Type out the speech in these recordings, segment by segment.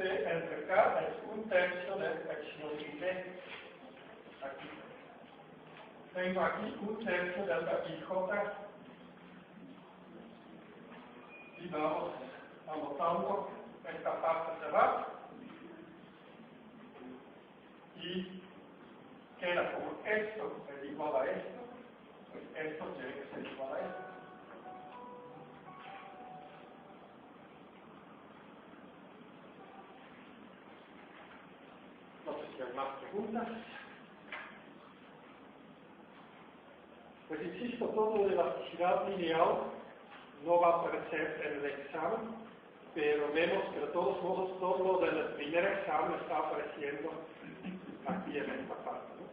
C entre K es un tercio de epsilon I B. Aquí. Tengo aquí un tercio delta IJ y vamos anotando esta parte de abajo y queda como esto es igual a esto, pues esto tiene que ser igual a esto. No sé si hay más preguntas. Pues insisto, todo de elasticidad lineal no va a aparecer en el examen, pero vemos que de todos modos todo lo del primer examen está apareciendo aquí en esta parte, ¿no?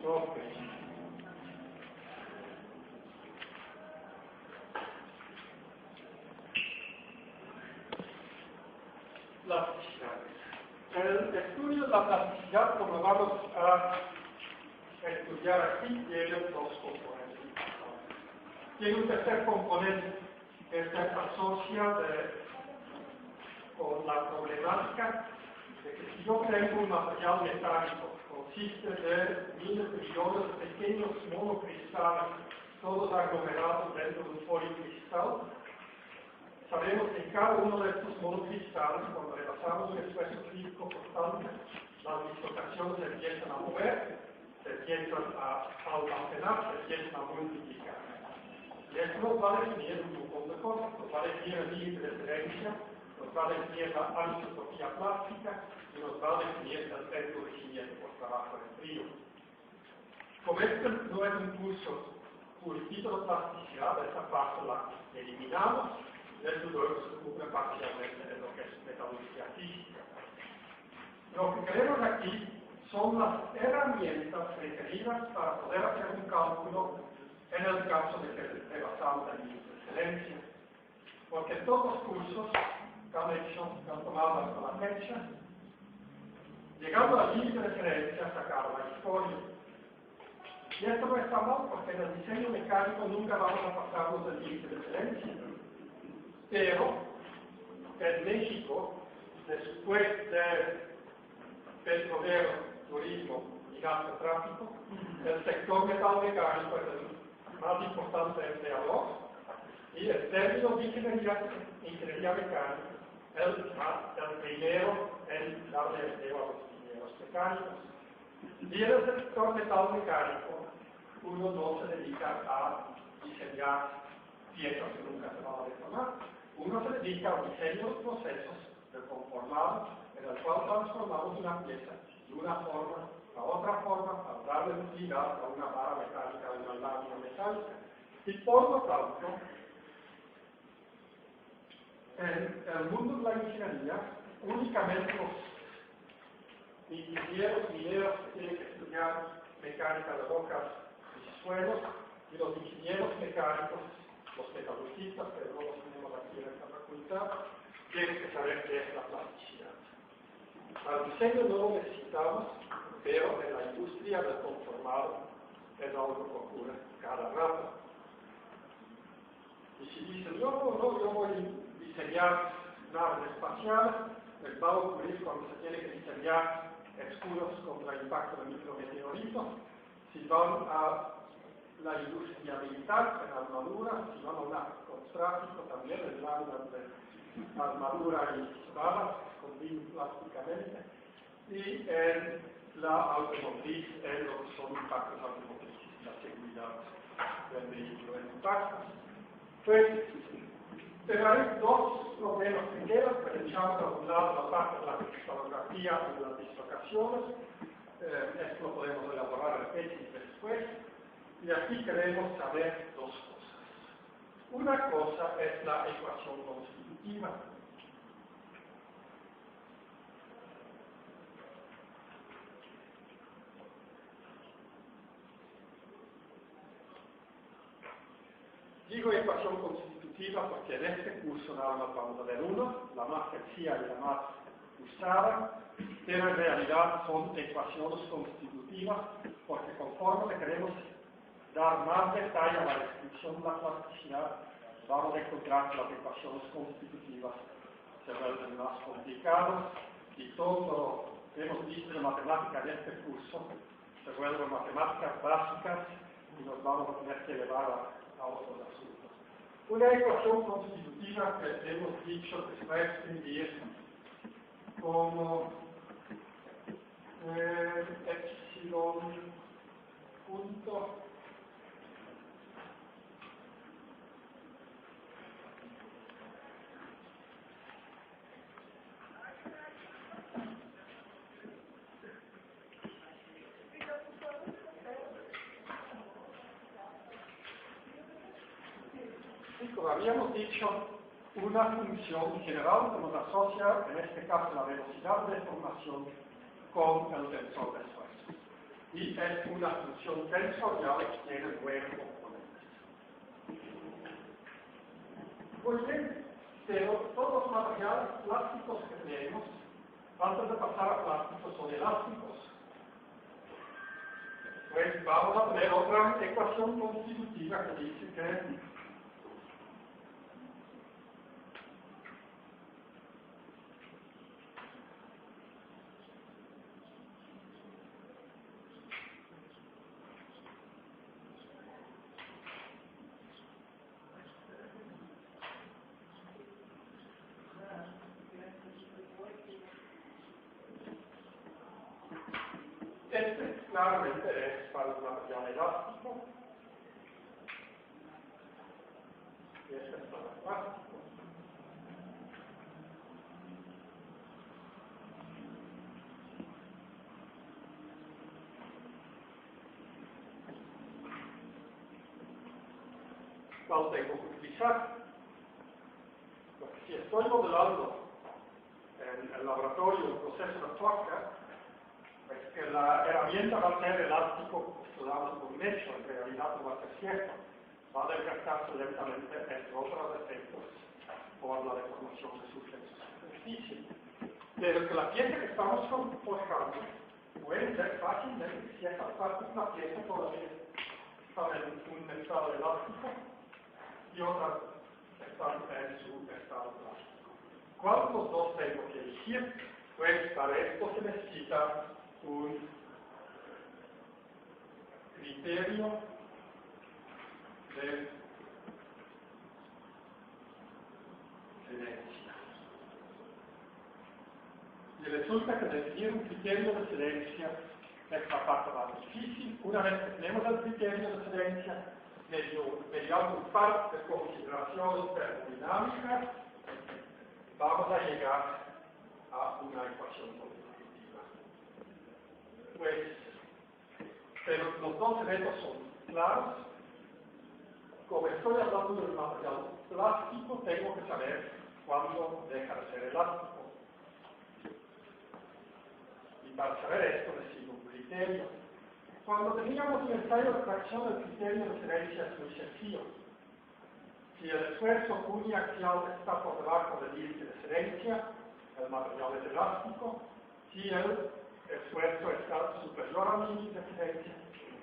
Ok. Plasticidad. El estudio de la plasticidad, como vamos a estudiar aquí, tiene dos componentes. Tiene un tercer componente que se asocia con la problemática de que si yo tengo un material metálico, consiste de miles de millones de pequeños monocristales, todos aglomerados dentro de un policristal. Sabemos que en cada uno de estos monocristales, cuando le pasamos un esfuerzo físico constante, las dislocaciones se empiezan a mover, se empiezan a almacenar, se empiezan a multiplicar. Y esto nos va a definir un montón de cosas, nos va a definir el límite de referencia, nos va a definir la anisotropía plástica y nos va a definir el endurecimiento por trabajo en frío. Como este no es un curso purito de plasticidad, esta parte la eliminamos, y esto luego se cubre parcialmente en lo que es metalurgia física. Lo que queremos aquí son las herramientas requeridas para poder hacer un cálculo en el caso de que rebasamos el límite de excelencia. Porque todos los cursos que han tomado hasta la fecha, llegando al límite de excelencia, sacaron la historia. Y esto no está mal, porque en el diseño mecánico nunca vamos a pasarnos del límite de excelencia. Pero en México, después de petrolero, turismo y narcotráfico, el sector metalmecánico es el más importante empleador y en términos de ingeniería mecánica, el primero en darle empleo a los ingenieros mecánicos. Y en el sector metalmecánico, uno no se dedica a diseñar piezas que nunca se van a deformar. Uno se dedica al diseño de procesos de conformado en el cual transformamos una pieza de una forma a otra forma para darle utilidad a una vara mecánica, a una lámina metálica. Y por lo tanto, en el mundo de la ingeniería, únicamente los ingenieros mineros que tienen que estudiar mecánica de rocas y suelos, y los ingenieros mecánicos, los metalurgistas, que no los tenemos aquí en esta facultad, tienen que saber qué es la plasticidad. Al diseño no lo necesitamos, pero en la industria del conformado es algo que ocurre cada rato. Y si dicen, yo voy a diseñar naves espaciales, les va a ocurrir cuando se tiene que diseñar escudos contra el impacto de micrometeoritos. Si van a la industria militar, en armadura, si van a un narcotráfico también, en láminas de armadura y balas, escondidas plásticamente, y en la automotriz, en lo que son impactos automotrices, la seguridad del vehículo en impactos. Pues, pero hay dos problemas que quedan, que echamos a un lado la parte de la cristalografía y de las dislocaciones, esto lo podemos elaborar en tesis después, y aquí queremos saber dos cosas. Una cosa es la ecuación constitutiva. Digo ecuación constitutiva porque en este curso nada más vamos a ver una, la más sencilla y la más usada, pero en realidad son ecuaciones constitutivas, porque conforme le queremos dar más detalle a la descripción de la plasticidad, vamos a encontrar que las ecuaciones constitutivas se vuelven más complicadas y todo lo que hemos visto de matemática en este curso se vuelven matemáticas básicas y nos vamos a tener que elevar a otros asuntos. Una ecuación constitutiva que hemos dicho que se va a escribir como epsilon punto como habíamos dicho, una función general que nos asocia, en este caso, la velocidad de deformación con el tensor de esfuerzos. Y es una función tensorial que tiene 9 componentes. Pues bien, pero todos los materiales plásticos que tenemos, antes de pasar a plásticos, son elásticos. Pues vamos a tener otra ecuación constitutiva que dice que este claramente es para el material elástico y este es para el plástico. ¿Cuál tengo que utilizar? Porque si estoy modelando en el laboratorio un proceso de torca, pues que la herramienta va a ser elástico postulado por un hecho, en realidad no va a ser cierto. Va a desgastarse lentamente, entre otros efectos, por la deformación que sufre en su superficie. Pero que la pieza que estamos forjando puede ser fácilmente ciertas partes de la pieza todavía están en un estado elástico y otras están en su estado plástico. ¿Cuál de los dos tengo que elegir? Pues para esto se necesita un criterio de cederencia. Y resulta que definir un criterio de cederencia es la parte más difícil. Una vez que tenemos el criterio de cederencia, mediante un par de consideraciones termodinámicas, vamos a llegar a una ecuación constitutiva. Pues, pero los dos eventos son claros. Como estoy hablando del material plástico, tengo que saber cuándo deja de ser elástico. Y para saber esto necesito un criterio. Cuando teníamos un ensayo de tracción, el criterio de cederencia es muy sencillo. Si el esfuerzo uniaxial está por debajo del límite de cederencia, el material es elástico. Si el esfuerzo está superior al límite de cederencia,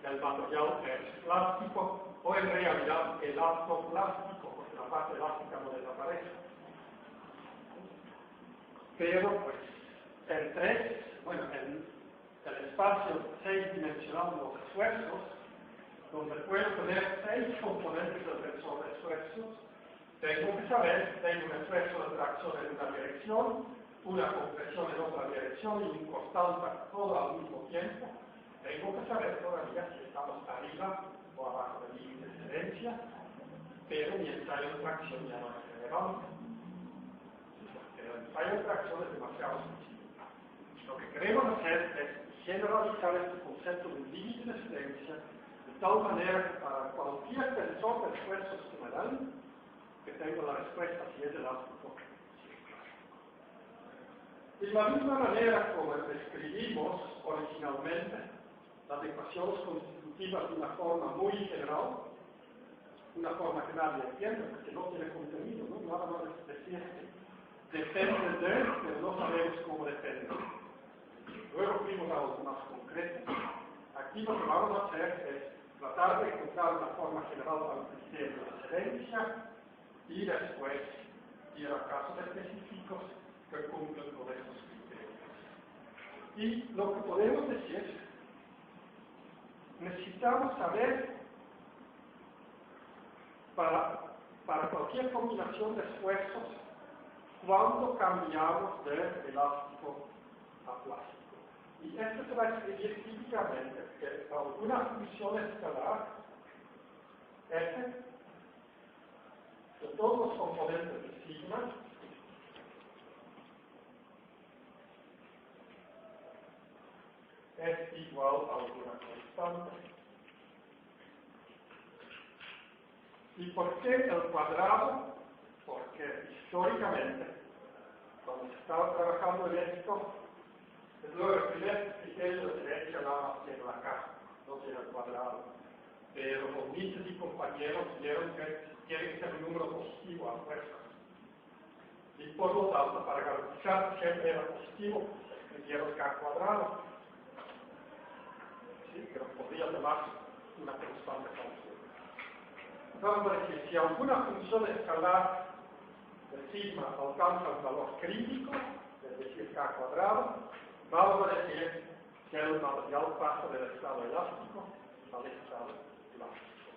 el material es plástico, o en realidad elastoplástico, porque la parte elástica no desaparece. Pero, pues, en el espacio 6-dimensional de los esfuerzos, donde puedo tener 6 componentes del tensor de esfuerzos, tengo que saber si tengo un esfuerzo de tracción en una dirección, una compresión en otra dirección y un constante todo al mismo tiempo. Tengo que saber todavía si estamos arriba o abajo del límite de cederencia, pero mi ensayo de tracción ya no es relevante. Porque el ensayo de tracción es demasiado sencillo. Lo que queremos hacer es generalizar este concepto de límite de cederencia de tal manera que para cualquier tensor de esfuerzos que me dan, que tengo la respuesta si es elástico. De la misma manera como describimos originalmente las ecuaciones constitutivas de una forma muy general, una forma que nadie entiende porque no tiene contenido, ¿no? Nada más es decir depende de, pero no sabemos cómo depende. Luego fuimos a algo más concreto. Aquí lo que vamos a hacer es tratar de encontrar una forma general para un criterio de excelencia y después ir a casos específicos que cumplen con estos criterios. Y lo que podemos decir, necesitamos saber para cualquier combinación de esfuerzos cuándo cambiamos de elástico a plástico. Y esto se va a escribir típicamente que alguna función escalar F de todos los componentes de sigma es igual a alguna constante. ¿Y por qué el cuadrado? Porque históricamente, cuando se estaba trabajando en esto, es luego el primer criterio de excelencia nada más tiene la caja, no tiene el cuadrado. Pero los Mises y compañeros vieron que tiene que ser un número positivo a fuerza. Y por lo tanto, para garantizar que siempre era positivo, escribieron K cuadrado. ¿Sí? Pero podría llamarse una constante función. Vamos a decir, si alguna función escalar de sigma alcanza un valor crítico, es decir, K cuadrado, vamos a decir que el material pasa del estado elástico al estado plástico.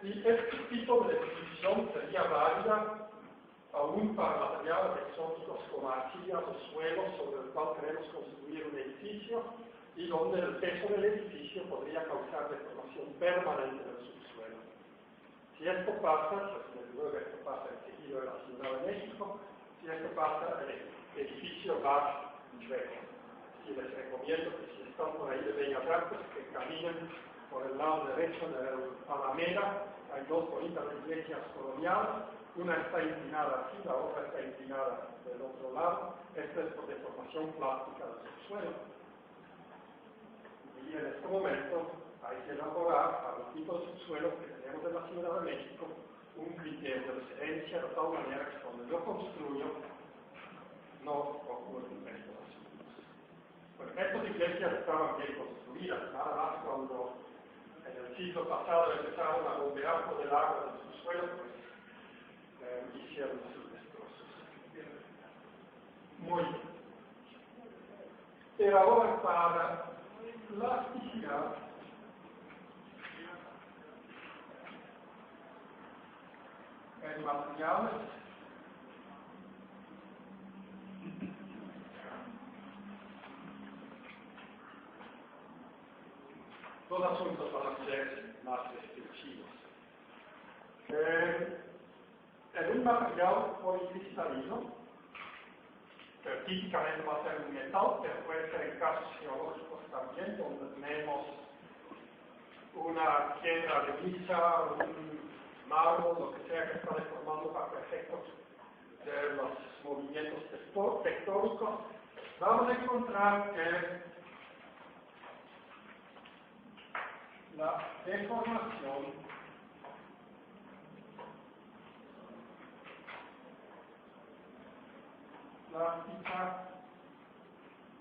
Y este tipo de definición sería válida aún para materiales exóticos como arcillas o suelos sobre el cual queremos construir un edificio y donde el peso del edificio podría causar deformación permanente del subsuelo. Si esto pasa, pues desde luego esto pasa enseguida en la Ciudad de México, si esto pasa, el edificio va luego. Y les recomiendo que si están por ahí de Bellas Artes, que caminen por el lado derecho de la Alameda. Hay dos bonitas iglesias coloniales, una está inclinada aquí, la otra está inclinada del otro lado. Esto es por deformación plástica del subsuelo. Y en este momento hay que elaborar para el tipo de subsuelo que tenemos en la Ciudad de México un criterio de excelencia de tal manera que cuando yo construyo no ocurren estos asuntos. Bueno, estas iglesias estaban bien construidas, nada más cuando en el siglo pasado empezaron a bombear por el agua del subsuelo, pues hicieron sus destrozos. Muy bien. Pero ahora para plasticidad, en materiales, los asuntos van a ser más restrictivos. En un material policristalino, que típicamente va a ser un metal, pero puede ser en casos geológicos también, donde tenemos una piedra de guisa, un mármol, lo que sea que está deformando bajo efectos de los movimientos tectónicos, vamos a encontrar que la deformación plástica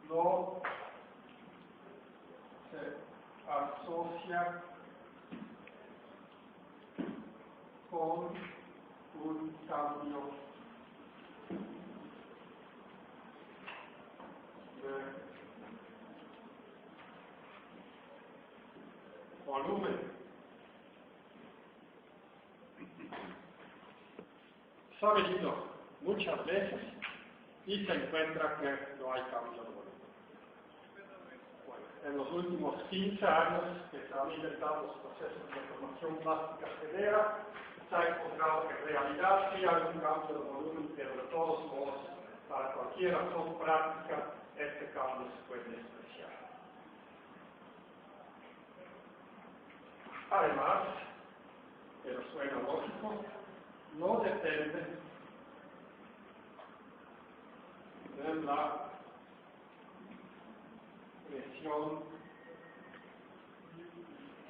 no se asocia con un cambio de volumen. Se ha medido muchas veces y se encuentra que no hay cambio de volumen. Bueno, en los últimos 15 años que se han inventado los procesos de deformación plástica severa, se ha encontrado que en realidad sí hay un cambio de volumen, pero de todos modos, para cualquier razón práctica, este cambio se puede despreciar. Además, pero suena lógico, no depende de la presión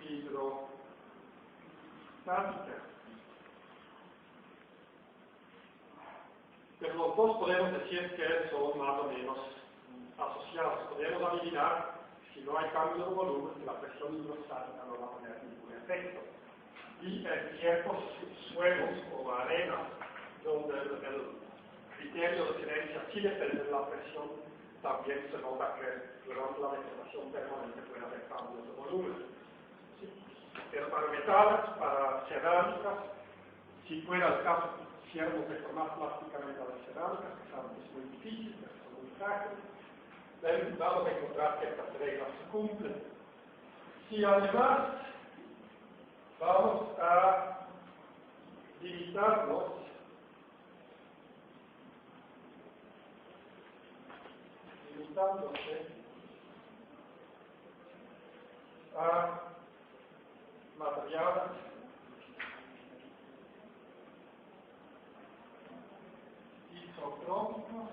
hidrostática. los dos podemos decir que son más o menos asociados. Podemos adivinar, si no hay cambio de volumen, que la presión hidrostática no va a tener ningún efecto. Y en ciertos suelos o arenas, donde el criterio de creencia sí depende de la presión, también se nota que durante la vegetación permanente puede haber cambios de volumen. ¿Sí? Pero para metales, para cerámicas, si fuera el caso, quisiéramos deformar plásticamente a las cerámicas, que saben que es muy difícil, que son muy frágiles, vamos a encontrar que estas reglas se cumplen. Si además vamos a limitarnos a materiales isotrópicos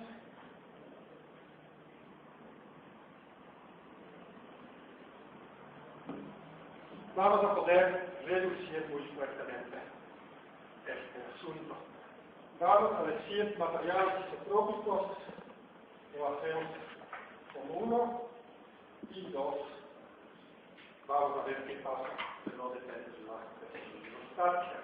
vamos a poder reducir muy fuertemente este asunto. Vamos a decir materiales isotrópicos, lo hacemos como 1 y 2. Vamos a ver qué pasa, que no depende de la presión hidrostática.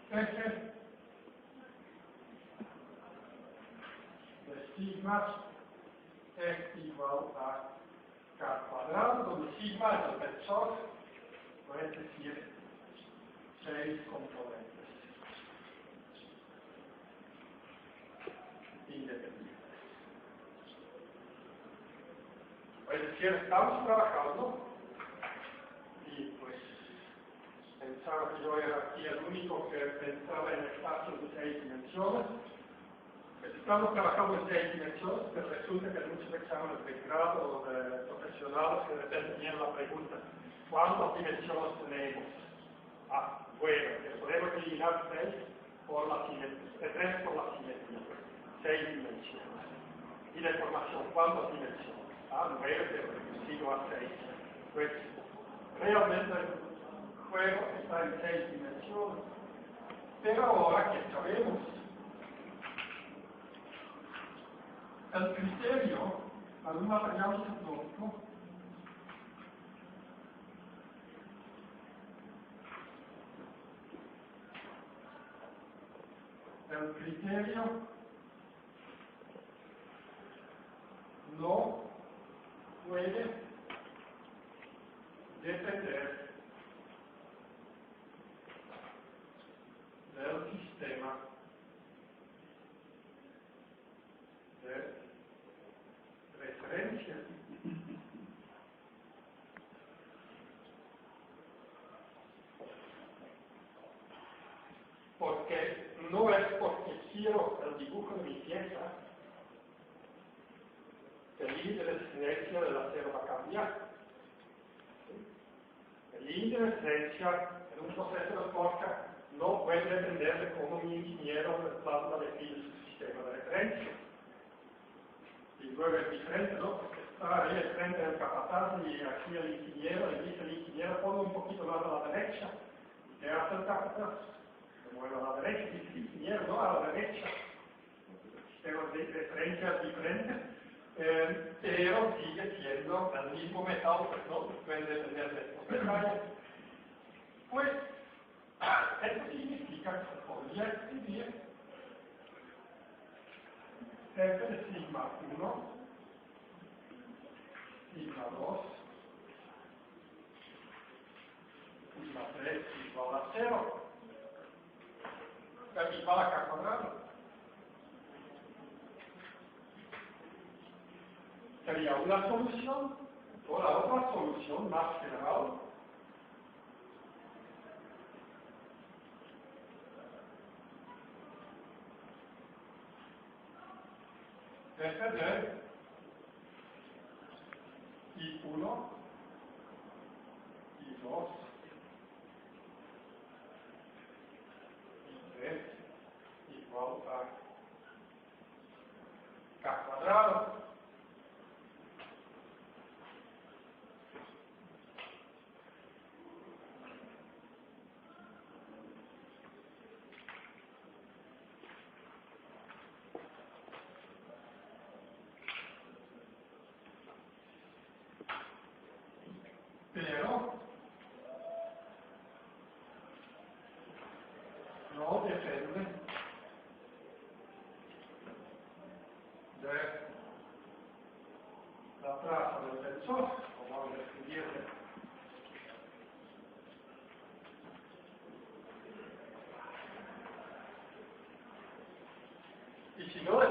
F de sigma es igual a K cuadrado, donde sigma es el vector, es decir, 6 componentes independientes. Es decir, estamos trabajando y pues pensaba que yo era aquí el único que pensaba en espacios de 6 dimensiones. Estamos trabajando en 6 dimensiones, pero resulta que en muchos exámenes de grado o de profesionales que de repente tienen la pregunta, ¿cuántas dimensiones tenemos? Bueno, que podemos eliminar 6 por la simetría, 3 por la simetría, 6 dimensiones. Y la información, ¿cuántas dimensiones? 9, pero reducido a 6. Pues realmente el juego está en 6 dimensiones. Pero ahora que sabemos, el criterio para un material isotrópico no puede depender del sistema de referencia. Porque no es porque quiero el dibujo de mi pieza que el límite de referencia del acero va a cambiar. ¿Sí? El límite de referencia en un proceso de forja no puede depender de cómo mi ingeniero plasma define su sistema de referencia. Y luego es diferente, ¿no? Porque está ahí al frente del capataz y aquí el ingeniero, y dice el ingeniero, ponlo un poquito más a la derecha. ¿Y qué hace el capataz? Se mueve a la derecha, dice el ingeniero, no a la derecha. El sistema de referencia es diferente. Pero sigue siendo el mismo metal, pues no puede depender de estos detalles. Pues, esto significa que se podría escribir F de sigma 1, sigma 2, sigma 3 igual a 0, igual a K cuadrado. Sería una solución, o la otra solución más general. F de I1, I2, I3 igual a K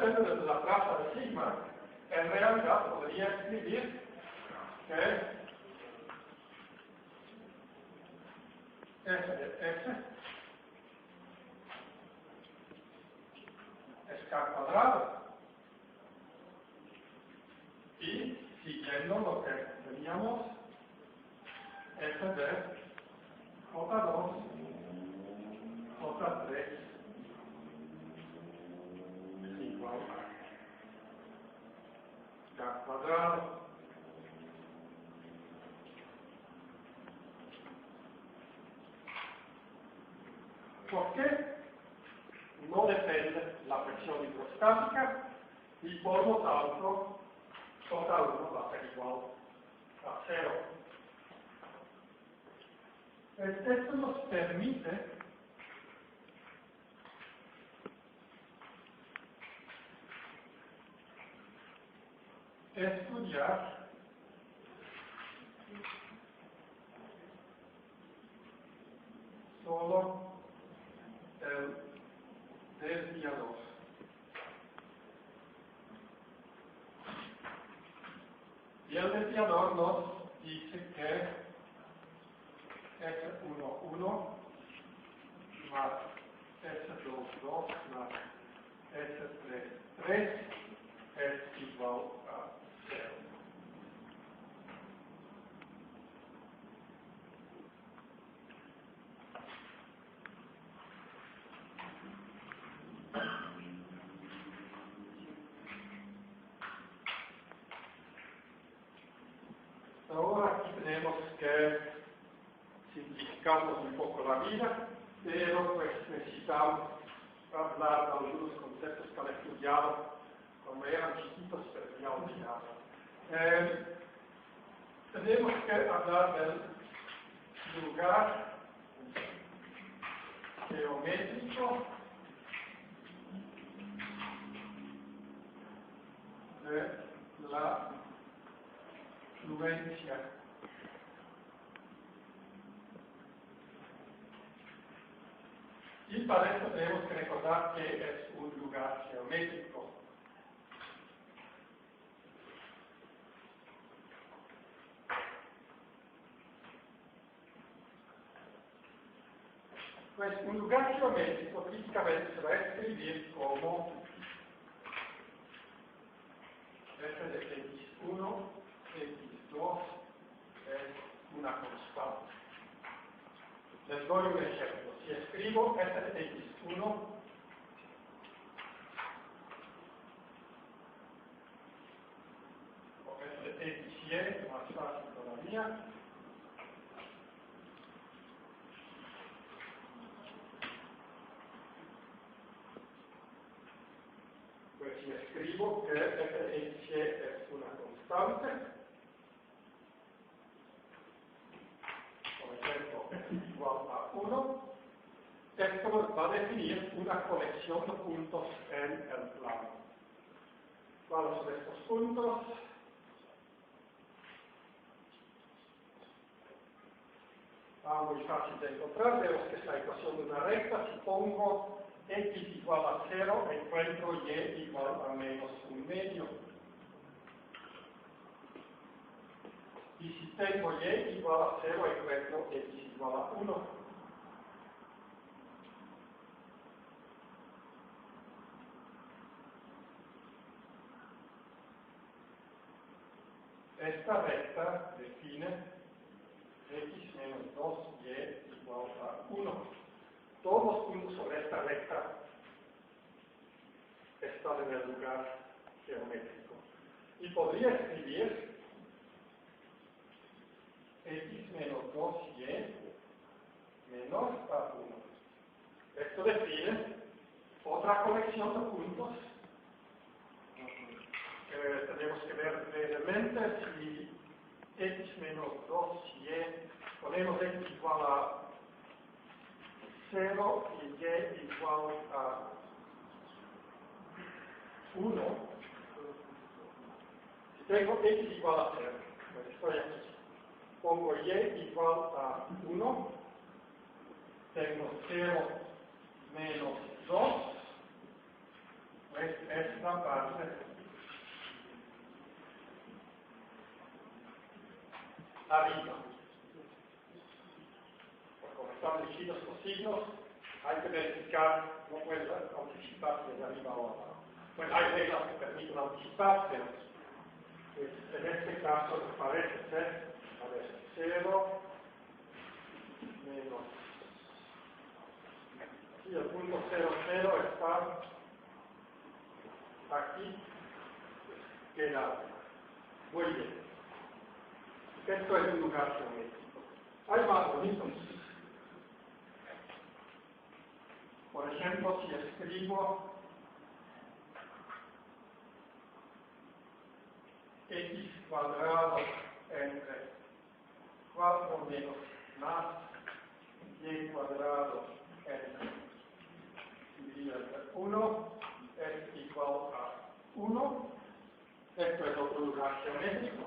depende de la traza de sigma, en realidad podría escribir que f de f es k cuadrado. Y siguiendo lo que teníamos, f de j2, j3 es igual a k cuadrado. ¿Por qué? No depende la presión hidrostática y por lo tanto J1 va a ser igual a 0. Esto nos permite estudiar solo el desviador. Y el desviador nos dice que S11 más S22 más S33 es igual a 0. Ahora aquí tenemos que simplificarnos un poco la vida, pero pues necesitamos hablar de algunos conceptos que han estudiado cuando eran chiquitos, pero ya olvidados. Tenemos que hablar del lugar geométrico de la fluencia. Y para esto tenemos que recordar que es un lugar geométrico. Pues un lugar geométrico físicamente se va a escribir como f de x1, x2 es una constante. Les doy un ejemplo. Si escribo f de x1 o f de xy, más fácil todavía, pues si escribo que f de xy es una constante, por ejemplo, f igual a 1, esto nos va a definir una colección de puntos en el plano. ¿Cuáles son estos puntos? Muy fácil de encontrar. Vemos que es la ecuación de una recta. Si pongo x igual a 0, encuentro y igual a menos 1/2. Y si tengo y igual a 0, encuentro x igual a 1. Esta recta define x menos 2y igual a 1. Todos los puntos sobre esta recta están en el lugar geométrico. Y podría escribir x menos 2y menor a 1. Esto define otra colección de puntos. Tenemos que ver brevemente si x menos 2y, ponemos x igual a 0 y y igual a 1. Si tengo x igual a 0, estoy aquí. Pongo y igual a 1, tengo 0 menos 2, pues esta parte arriba. Porque como están definidos los signos, hay que verificar, no puedes anticiparse de arriba o abajo. Bueno, hay reglas que permiten anticiparse. Pues en este caso me parece ser, a ver, 0 menos. Sí, el punto 0,0 está aquí, queda. Muy bien. Esto es un lugar geométrico. Hay más bonitos. Por ejemplo, si escribo x cuadrado entre 4 menos más y cuadrado dividido entre 1 es igual a 1. Esto es otro lugar geométrico.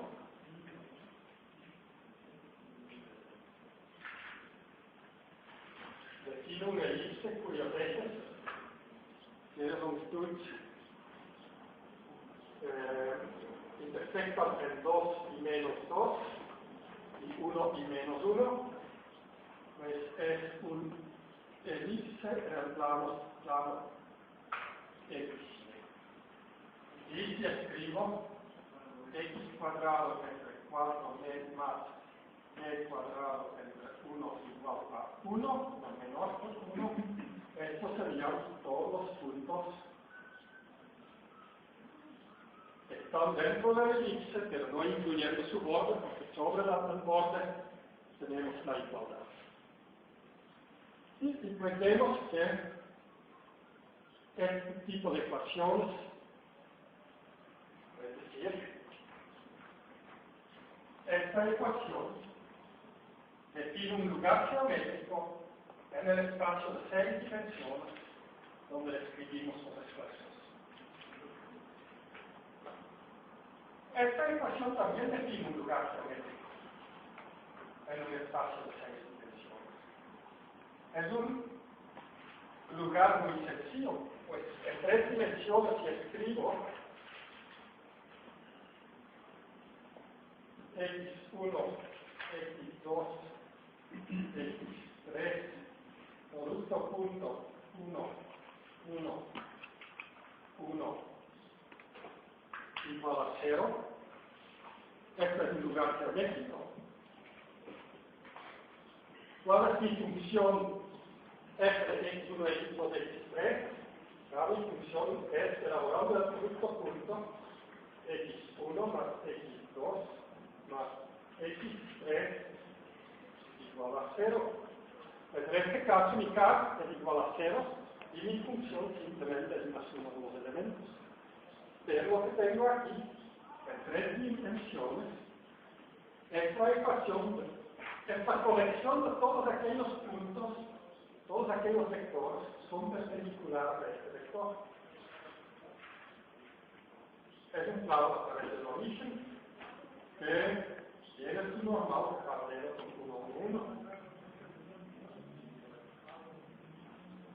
Defino una elipse cuyos ejes intersectan en 2 y menos 2 y 1 y menos 1, pues es un elipse en el plano X. Y si escribo x cuadrado entre 4 más y cuadrado entre 1 igual a 1, no menor que 1, estos serían todos los puntos que están dentro de la elipse, pero no incluyendo su borde, porque sobre el borde tenemos la igualdad. Y pues vemos que este tipo de ecuaciones, es decir, esta ecuación define un lugar geométrico en el espacio de 6 dimensiones donde escribimos los expresos. Esta ecuación también define un lugar geométrico en un espacio de 6 dimensiones. Es un lugar muy sencillo, pues en 3 dimensiones si escribo x1, x2, x3, producto punto 1, 1, 1, igual a 0. Este es un lugar geométrico. ¿Cuál es mi función f de x1, x2, x3? Mi función es elaborando el producto punto x1 más x2 más x3 igual a 0. Pues en este caso mi k es igual a 0 y mi función simplemente es una suma de los elementos. Pero lo que tengo aquí, en 3 dimensiones, esta ecuación, esta colección de todos aquellos puntos, todos aquellos vectores, son perpendiculares a este vector. Es un plano a través del origen que tiene su normal paralelo con 1, 1.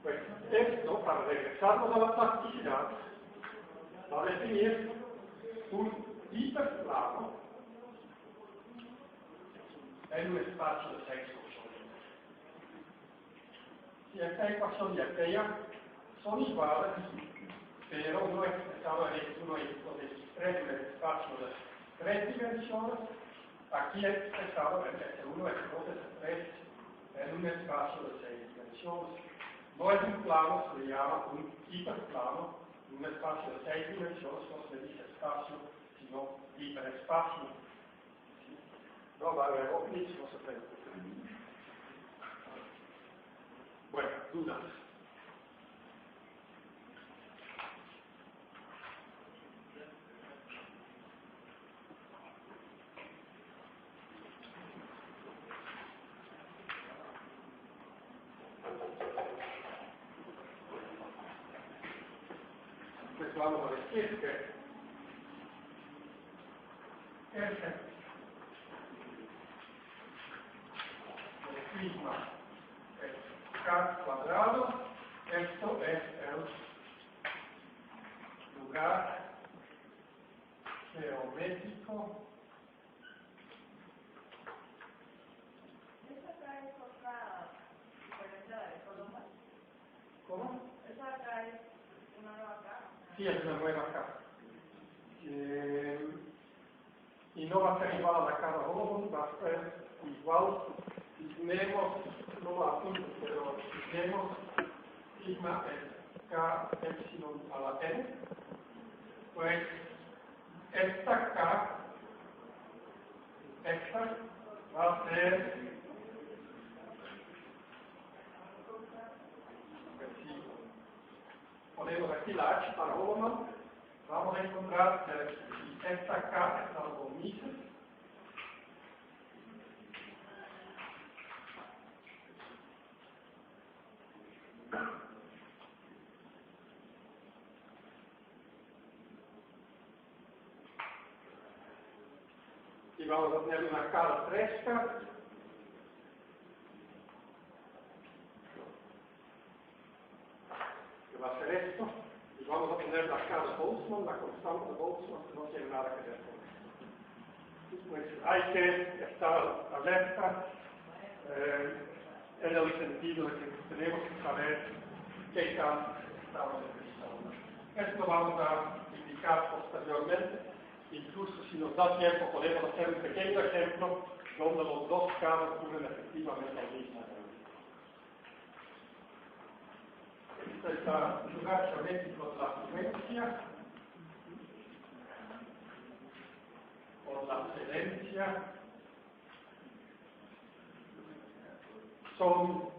Pues esto, para regresarnos a la plasticidad, va a definir un hiperplano en un espacio de 6 componentes. Si esta ecuación y aquella son iguales, pero uno expresado en x1 y x3 en el espacio de 3 dimensiones, aquí expresado en x1, x2, x3 en un espacio de 6 dimensiones. No es un plano, se le llama un hiperplano, un espacio de 6 dimensiones, no se dice espacio, sino hiperespacio. ¿Sí? No va a haber ovnis, no se preocupen. Bueno, dudas. Pues vamos a decir que f de sigma es k cuadrado, esto es el lugar geométrico. ¿Esa acá es otra diferencia de Coloma? ¿Cómo? ¿Esa acá es una nueva cara? Sí, es una nueva cara. Y no va a ser igual a la cara Holomon, va a ser igual si tenemos, no lo apunto, pero si tenemos sigma es K epsilon a la N, pues esta K, esta va a ser, si ponemos aquí la H para Holomon, vamos a encontrar que si esta K es algo Mises, y vamos a tener una cara fresca, que va a ser esto, y vamos a poner la cara Boltzmann, la constante de Boltzmann, que no tiene nada que ver con esto. Pues hay que estar alerta en el sentido de que tenemos que saber qué campos estamos utilizando. Esto lo vamos a indicar posteriormente, incluso si nos da tiempo podemos hacer un pequeño ejemplo donde los dos campos cubren efectivamente el mismo. Este es el lugar geométrico de la fluencia o la cedencia. Son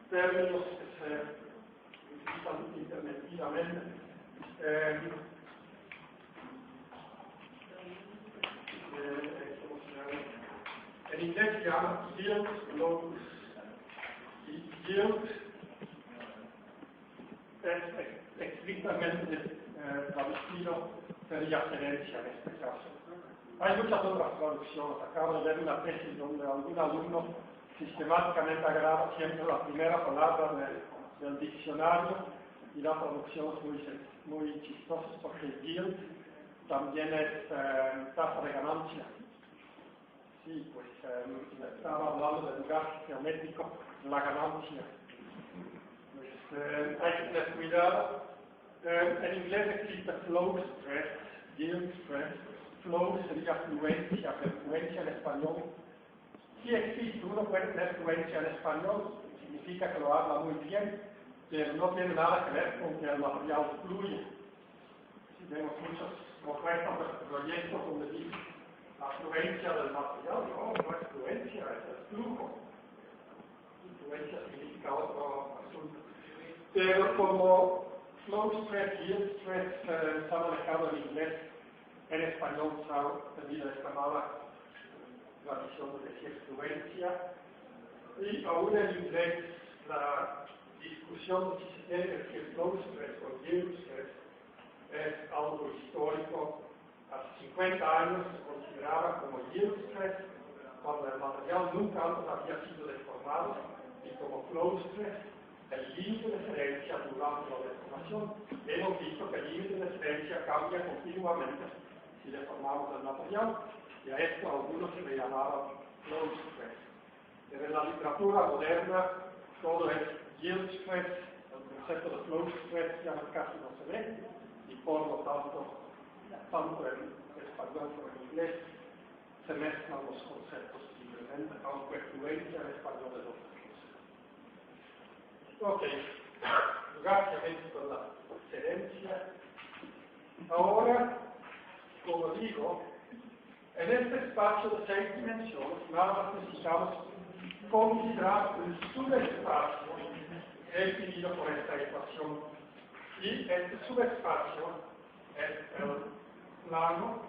términos que se utilizan intermediamente. En inglés se llama yield, locus, y yield es estrictamente traducido, sería cedencia en este caso. Hay muchas otras traducciones. Acabo de ver una tesis donde algún alumno sistemáticamente agarraba siempre la primera palabra del diccionario y la traducción es muy chistosa porque yield también es tasa de ganancia. Sí, pues estaba hablando del lugar geométrico, la ganancia. Pues, hay que tener cuidado. En inglés existe flow stress, yield stress. Flow sería fluencia, pero fluencia en español. Sí existe, uno puede tener fluencia en español, significa que lo habla muy bien, pero no tiene nada que ver con que el material fluye. Si vemos muchos ofertas de proyectos donde dice la fluencia del material, no es fluencia, es flujo. Fluencia significa otro asunto. Pero como flow stress, yield stress se ha manejado en inglés, en español se ha tenido esta mala tradición de decir fluencia, y aún en inglés la discusión de si se tiene que decir flow stress o yield stress es algo histórico. Hace 50 años se consideraba como yield stress cuando el material nunca antes había sido deformado, y como flow stress el límite de cedencia durante la deformación. Hemos visto que el límite de cedencia cambia continuamente si deformamos el material, y a esto algunos se le llamaban flow stress. Pero en la literatura moderna todo es yield stress, el concepto de flow stress ya casi no se ve, y por lo tanto en español como en inglés se mezclan los conceptos libremente, aunque fluencia en español es otra cosa. Ok, lugar geométrico de la cedencia. Ahora, como digo, en este espacio de 6 dimensiones, nada más necesitamos considerar un subespacio definido por esta ecuación. Y este subespacio es el plano,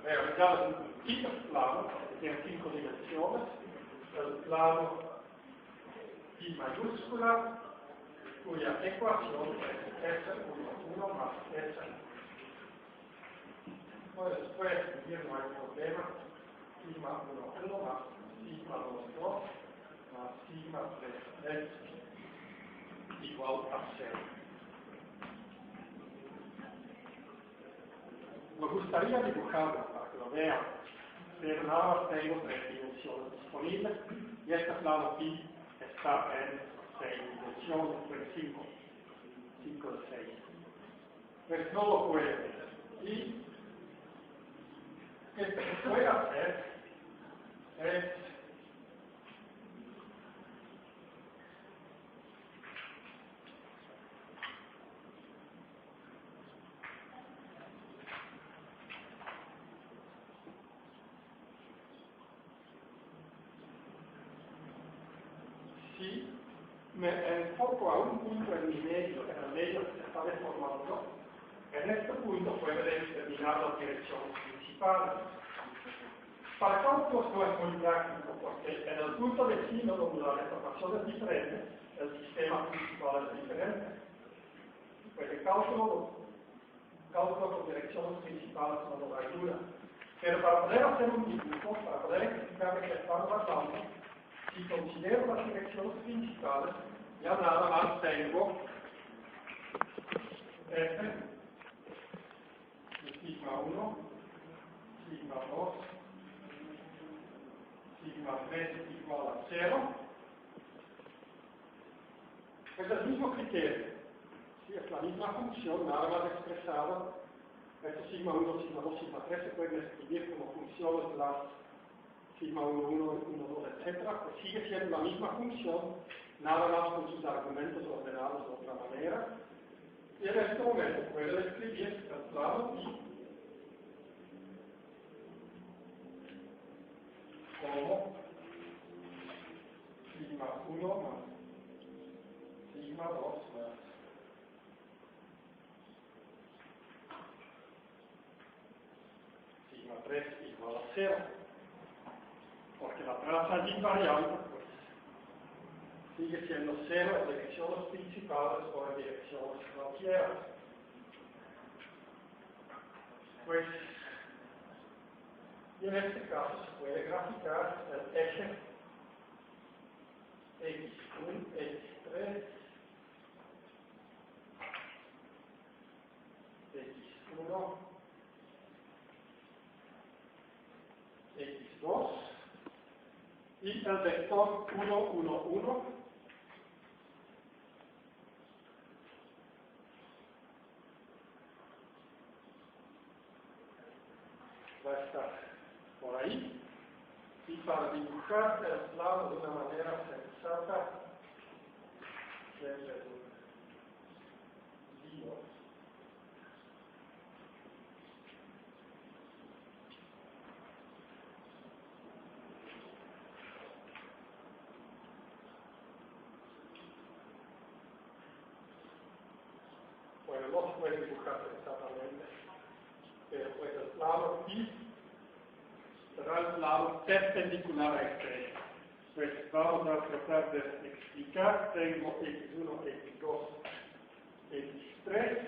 realidad es un tipo plano, que tiene 5 dimensiones, el plano I mayúscula, cuya ecuación es S11 más S. Bueno, después escribir no hay problema. Sigma 1 más sigma 2 más sigma 3 igual a 0. Me gustaría dibujarlo para que lo vean, pero nada más tengo 3 dimensiones disponibles y este plano pi está en 6 dimensiones, pues 5 de 6. Pues no lo puedo ver. Y lo que se puede hacer es si me enfoco a un punto en mi medio, en el medio que se está deformando, en este punto puedo determinar las direcciones principales. Para cálculos no es muy práctico, porque en el punto vecino donde la deformación es diferente, el sistema principal es diferente. Pues el cálculo con direcciones principales no nos ayuda. Pero para poder hacer un dibujo, para poder explicar lo que estamos hablando, si considero las direcciones principales, ya nada más tengo F de sigma 1, sigma 2, sigma 3 igual a 0. Es el mismo criterio. Si es la misma función, nada más expresada. Estos sigma 1, sigma 2, sigma 3 se pueden escribir como funciones de las sigma 1, 1, 1, 2, etc. Pues sigue siendo la misma función, nada más con sus argumentos ordenados de otra manera. Y en este momento puedo escribir el plano pi como sigma 1 más sigma 2 más sigma 3 igual a 0. Porque la traza es invariante, pues sigue siendo 0 en direcciones principales o en direcciones cualquiera. Pues, y en este caso se puede graficar el eje x1, x3, x1, x2 y el vector 1, 1, 1 va a estar por ahí. Y para dibujar el plano de una manera sensata, siempre digo, bueno, no se puede dibujar exactamente, pero pues el plano pi será el plano perpendicular a este eje. Pues vamos a tratar de explicar. Tengo x1, x2, x3.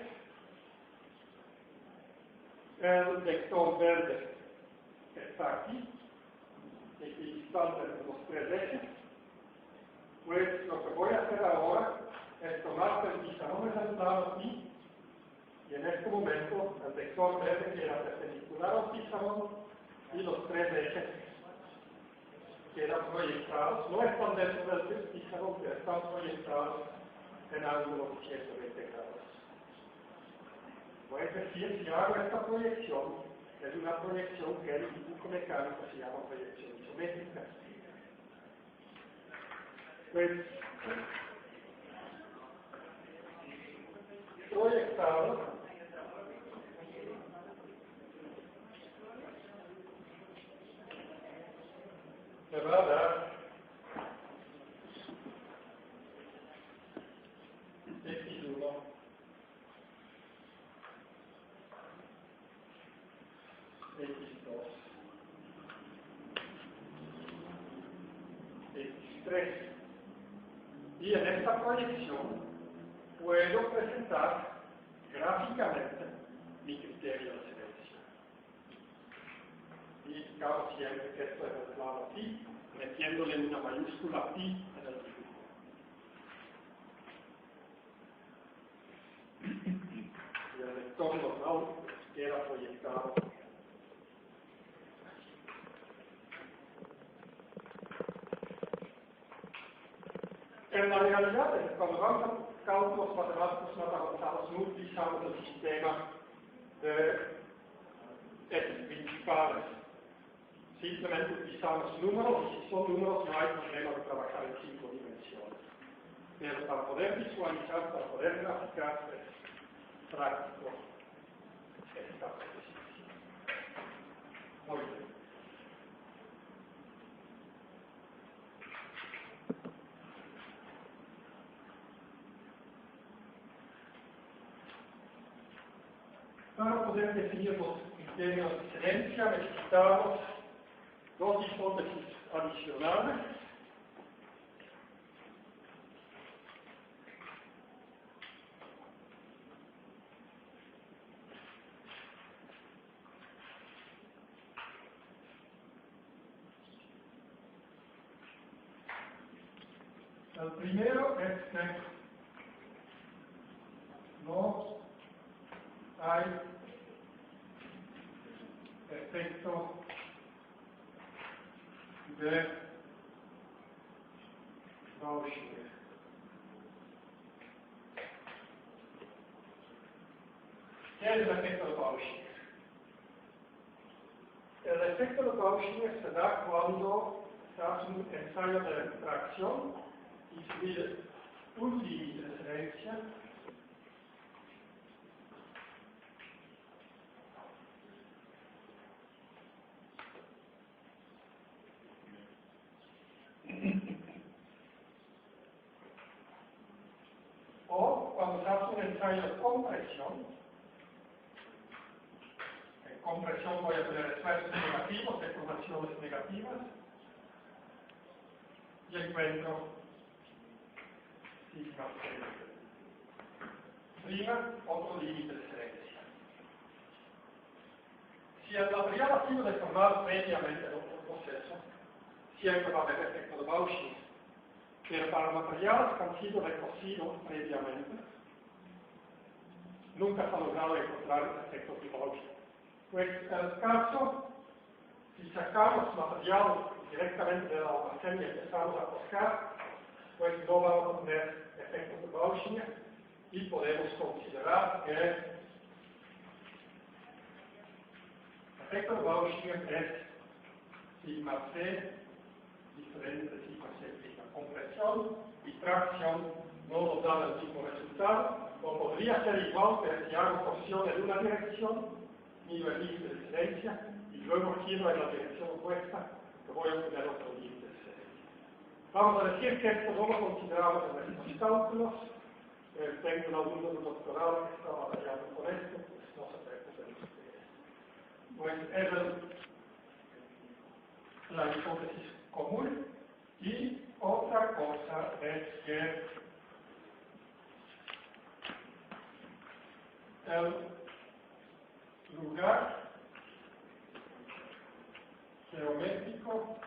El vector verde está aquí, equidistante de los 3 ejes. Pues lo que voy a hacer ahora es tomar el pizarrón del plano pi, y en este momento el vector verde queda perpendicular al pizarrón y los 3 ejes quedan proyectados, no están dentro del pizarrón, pero están proyectados en ángulo de 120 grados. Voy a decir, si hago esta proyección, es una proyección que en dibujo mecánico se llama proyección isométrica. Pues, proyectado me va a dar x1, x2, x3. Y en esta proyección puedo presentar gráficamente mi criterio de selección. Y claro, siempre que esto es el plano pi, metiéndole una mayúscula pi en el dibujo. Y el vector normal queda proyectado cuadrado. En la realidad, cuando vamos a cálculos matemáticos más avanzados, no utilizamos el sistema de x principales. Simplemente utilizamos números, y si son números no hay problema de trabajar en 5 dimensiones. Pero para poder visualizar, para poder graficar, es práctico esta ejercicio. Muy bien. Para poder definir los criterios de excelencia necesitamos dos hipótesis adicionales. El primero es que no hay efecto de Cauchy. ¿Qué es el efecto de Cauchy? El efecto de Cauchy se da cuando se hace un ensayo de refracción y se mide un límite de excelencia o cuando se hace un ensayo de compresión. En compresión voy a tener esfuerzos negativos, deformaciones negativas y encuentro sigma prima otro límite de excelencia. Si el material ha sido deformado previamente en otro proceso, siempre va a haber efecto de Cauchy. Pero para materiales que han sido recocidos previamente, nunca se ha logrado encontrar efectos de Cauchy. Pues en el caso, si sacamos material directamente del almacén y empezamos a toscar, pues no vamos a tener efectos de Cauchy y podemos considerar que el efecto de Cauchy es sigma C diferente de sigma C prima. Compresión y tracción no nos dan el mismo resultado, o podría ser igual, pero si hago torsión en una dirección, mido el límite de excelencia y luego giro en la dirección opuesta, que voy a obtener otro límite de excelencia. Vamos a decir que esto no lo consideramos en estos cálculos. Tengo un alumno de doctorado que estaba batallando con esto, pues no se preocupen ustedes. Pues es la hipótesis común. Y otra cosa es que el lugar geométrico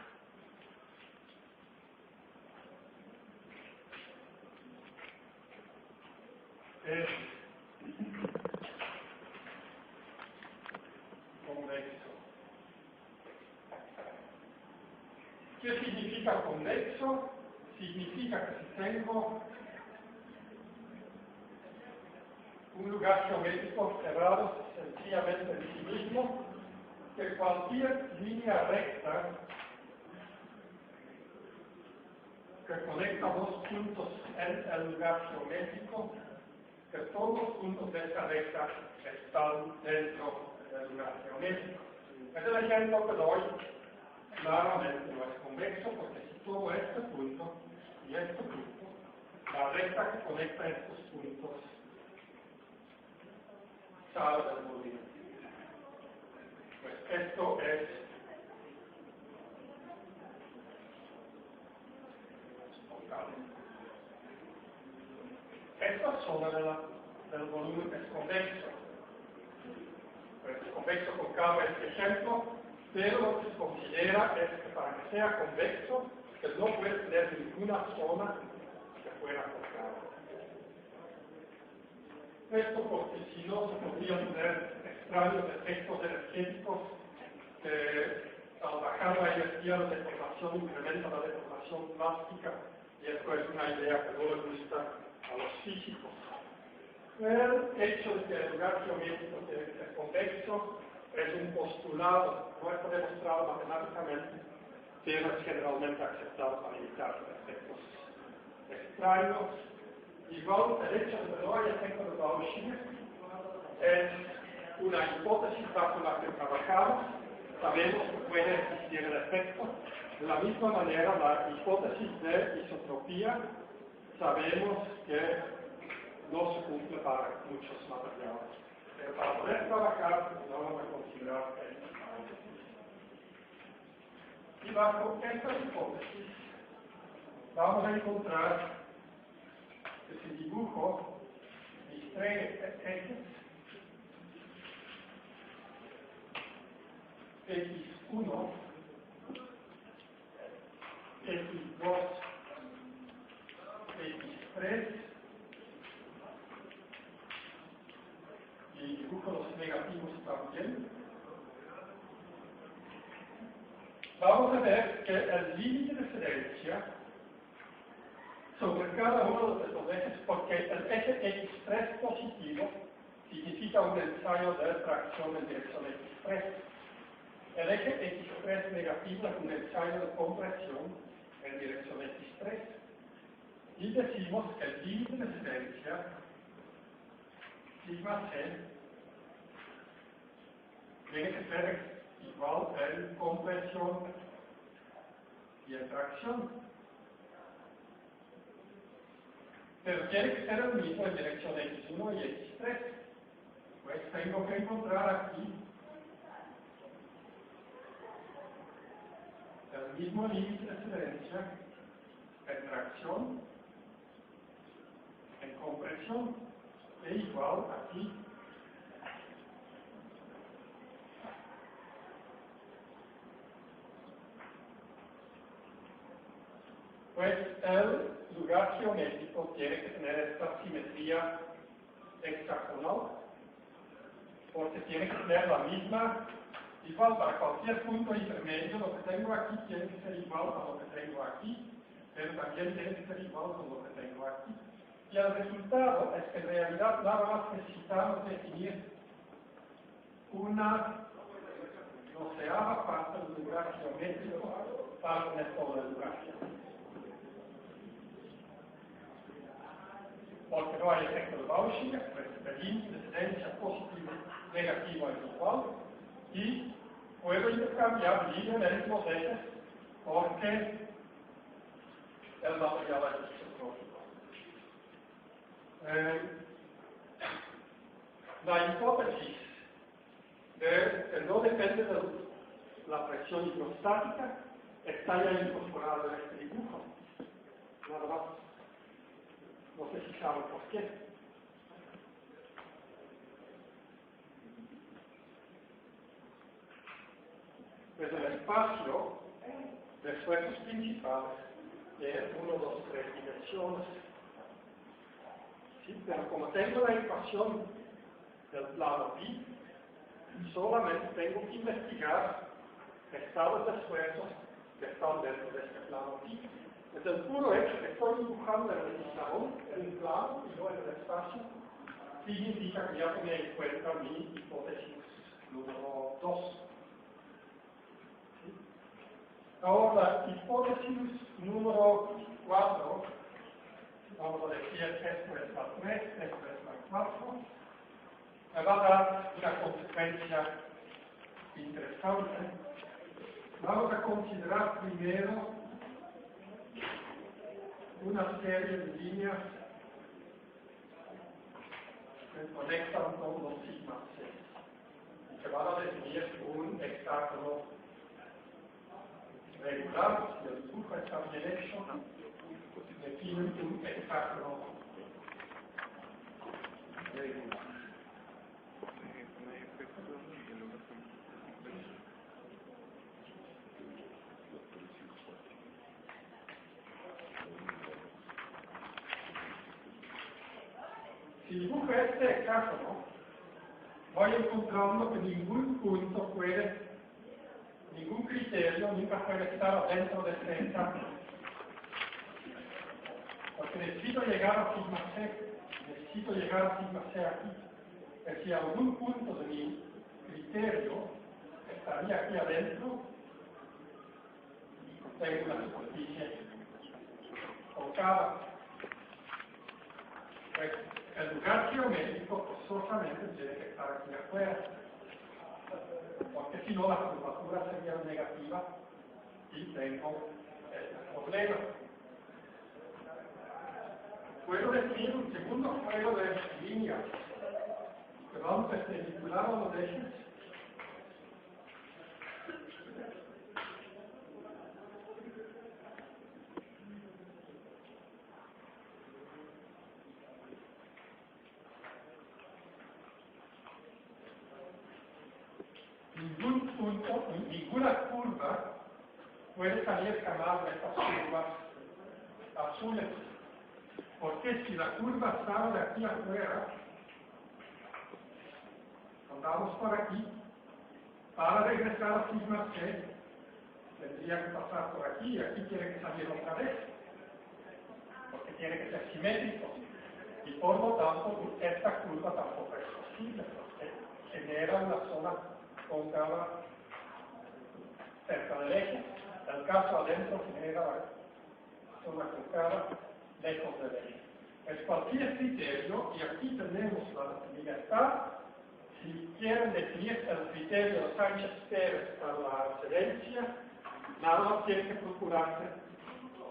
es convexo. ¿Qué significa convexo? Significa que si tengo un lugar geométrico cerrado sencillamente en sí mismo, que cualquier línea recta que conecta dos puntos en el lugar geométrico, que todos los puntos de esa recta están dentro del lugar geométrico. Es el ejemplo que doy. Claramente no es convexo porque si tomo este punto y este punto, la recta que conecta estos puntos sale del movimiento. Pues esto es focal. Esta zona del volumen es convexo. Pues convexo focal es el ejemplo. Pero lo que se considera es que para que sea convexo, que no puede tener ninguna zona que fuera concava. Esto porque si no se podría tener extraños efectos energéticos al bajar la energía de deformación incrementa la deformación plástica, y esto es una idea que no le gusta a los físicos. El hecho de que el lugar geométrico tiene que ser convexo es un postulado, no está demostrado matemáticamente, pero es generalmente aceptado para evitar efectos extraños. Igual, el hecho de que no hay efecto de Bauschnitt es una hipótesis bajo la que trabajamos. Sabemos que puede existir el efecto. De la misma manera, la hipótesis de isotropía, sabemos que no se cumple para muchos materiales. Pero para poder trabajar, no vamos a considerar esto. Y bajo esta hipótesis, vamos a encontrar que si dibujo mis tres ejes, X1, X2, X3, y dibujo los negativos también, vamos a ver que el límite de diferencia sobre cada uno de estos ejes, porque el eje X3 positivo significa un ensayo de tracción en dirección X3. El eje X3 negativo es un ensayo de compresión en dirección X3. Y decimos que el límite de diferencia, sigma C, tiene que ser igual en compresión y en tracción. Pero tiene que ser el mismo en dirección X1 y X3. Pues tengo que encontrar aquí el mismo límite de diferencia en tracción, en compresión, e igual aquí. Pues el lugar geométrico tiene que tener esta simetría hexagonal, porque tiene que tener la misma, igual para cualquier punto intermedio. Lo que tengo aquí tiene que ser igual a lo que tengo aquí, pero también tiene que ser igual con lo que tengo aquí. Y el resultado es que en realidad nada más necesitamos definir una doceava parte del lugar geométrico para tener todo el lugar geométrico. Porque no hay efecto de Bauschnitt, pues el límite de diferencia positivo negativo es igual, y puedo intercambiar libremente los ejes porque el material es isotrópico. La hipótesis de que no depende de la presión hidrostática está ya incorporada en este dibujo. Nada más. No sé si saben por qué. Pues el espacio de esfuerzos principales es 1, 2, 3 dimensiones. ¿Sí? Pero como tengo la ecuación del plano pi, solamente tengo que investigar estados de esfuerzos que están dentro de este plano pi. Es el puro hecho que estoy dibujando en el pizarrón, en un plano y no en el espacio, significa que ya tomé en cuenta mi hipótesis número 2. ¿Sí? Ahora, la hipótesis número 4, vamos a decir esto es la 3, esto es la 4, me va a dar una consecuencia interesante. Vamos a considerar primero una serie de líneas que conectan con los sigma C y que van a definir un hexágono regular. Si el dibujo está bien hecho, definen un hexágono regular. Si dibujo este hexágono, voy encontrando que ningún punto puede, ningún criterio nunca puede estar dentro de Z, porque necesito llegar a sigma C, necesito llegar a sigma C aquí. Es decir, algún punto de mi criterio estaría aquí adentro y tengo una superficie colocada. Pues el lugar geométrico forzosamente tiene que estar aquí afuera, porque si no la curvatura sería negativa y tengo este problema. Puedo definir un segundo juego de líneas que van perpendicular a los ejes. Ningún punto, ninguna curva puede salir jamás de estas curvas azules, porque si la curva sale de aquí afuera, andamos por aquí, para regresar a sigma C, tendría que pasar por aquí y aquí tiene que salir otra vez, porque tiene que ser simétrico, y por lo tanto esta curva tampoco es posible, porque genera una zona cóncava cerca del eje. El caso adentro genera la zona cóncava lejos del eje. Es cualquier criterio, y aquí tenemos la libertad. Si quieren definir el criterio de Sánchez-Pérez para la referencia, nada más tienen que procurarse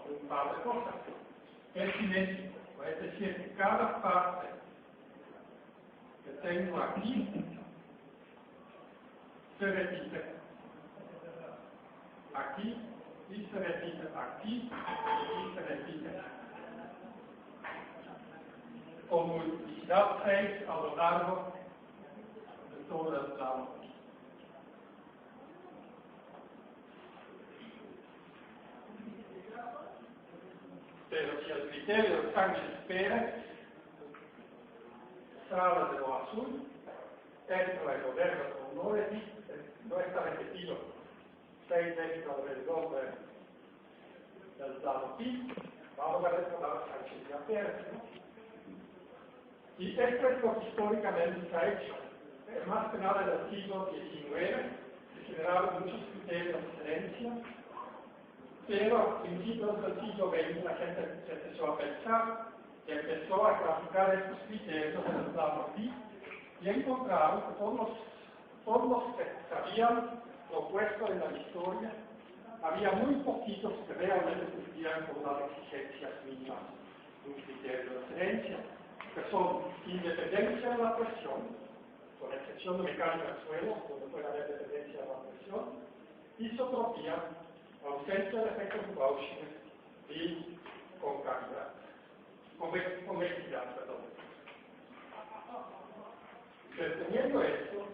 un par de cosas. Es simétrico, es decir, que cada parte que tengo aquí se repite aquí, y se repite aquí, y se repite con multiplicidad 6 a lo largo de todo el plano. Pero si el criterio de Sánchez-Pérez sale de lo azul, entra en lo verde, como no está repetido 6 veces alrededor del plano pi, vamos a recordar a Sánchez-Pérez, ¿no? Y esto es lo que históricamente se ha hecho. Más que nada en el siglo XIX se generaron muchos criterios de referencia, pero a principios del siglo XX la gente se empezó a pensar y empezó a clasificar estos criterios en el plano pi y encontraron que todos los que se habían propuesto en la historia, había muy poquitos que realmente cumplían con las exigencias mínimas de un criterio de referencia, que son independencia de la presión, con excepción de mecánica del suelo, donde puede haber dependencia de la presión, isotropía, ausencia de efectos de Gaussian y concavidad. Convexidad, perdón. Teniendo esto,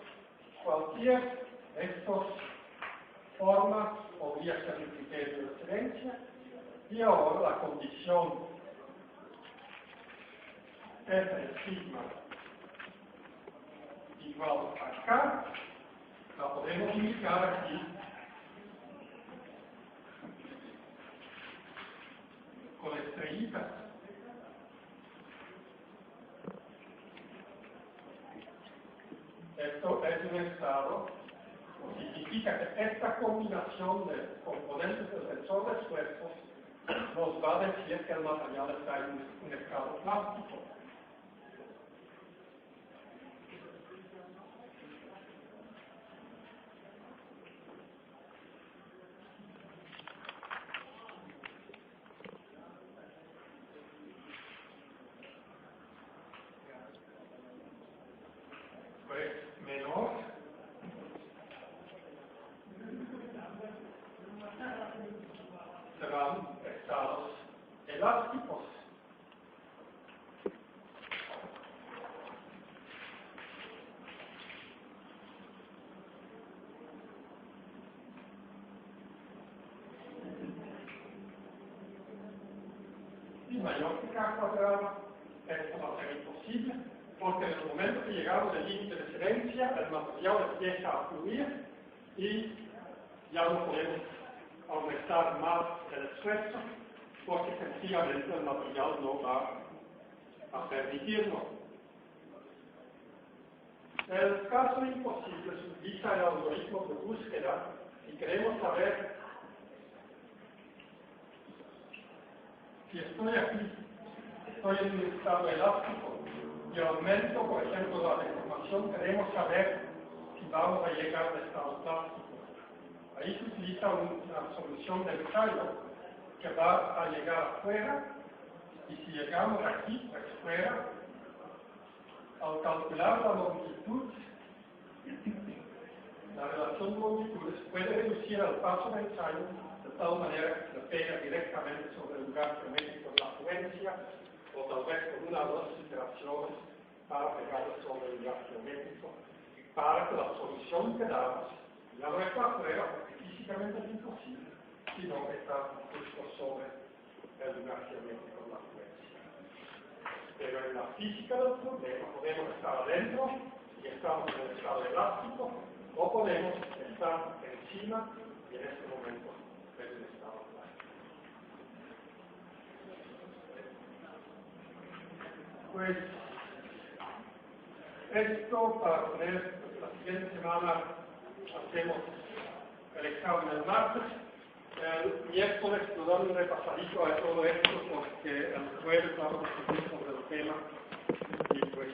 cualquier de estas formas podría ser un criterio de referencia, y ahora la condición f de sigma igual a k, la podemos indicar aquí con estrellitas. Esto es un estado, significa que esta combinación de componentes del tensor de esfuerzos nos va a decir que el material está en un estado plástico. Pues menor serán estados elásticos. Y mayor que k cuadrado, esto va a ser imposible, porque en el momento que llegamos al límite de excelencia, el material empieza a fluir y ya no podemos aumentar más el esfuerzo, porque sencillamente el material no va a permitirlo. El caso imposible se utiliza el algoritmo de búsqueda y queremos saber si estoy aquí, estoy en un estado elástico y aumento, por ejemplo, la deformación, queremos saber si vamos a llegar al estado plástico. Ahí se utiliza una solución de ensayo que va a llegar afuera, y si llegamos aquí, afuera, al calcular la longitud, la relación de longitudes puede reducir el paso de ensayo de tal manera que se pega directamente sobre el lugar geométrico de la afluencia, o tal vez con una o dos iteraciones para pegarlo sobre el lugar geométrico, para que la solución que damos ya no está afuera, porque físicamente es imposible, sino que está justo sobre el lugar geométrico de la afluencia. Pero en la física del problema podemos estar adentro y estamos en el estado elástico, o podemos estar encima y en este momento en el estado plástico. Pues esto para poner la siguiente semana hacemos el examen el martes. El miércoles nos dan un repasadito a todo esto porque el jueves vamos a seguir sobre el tema y pues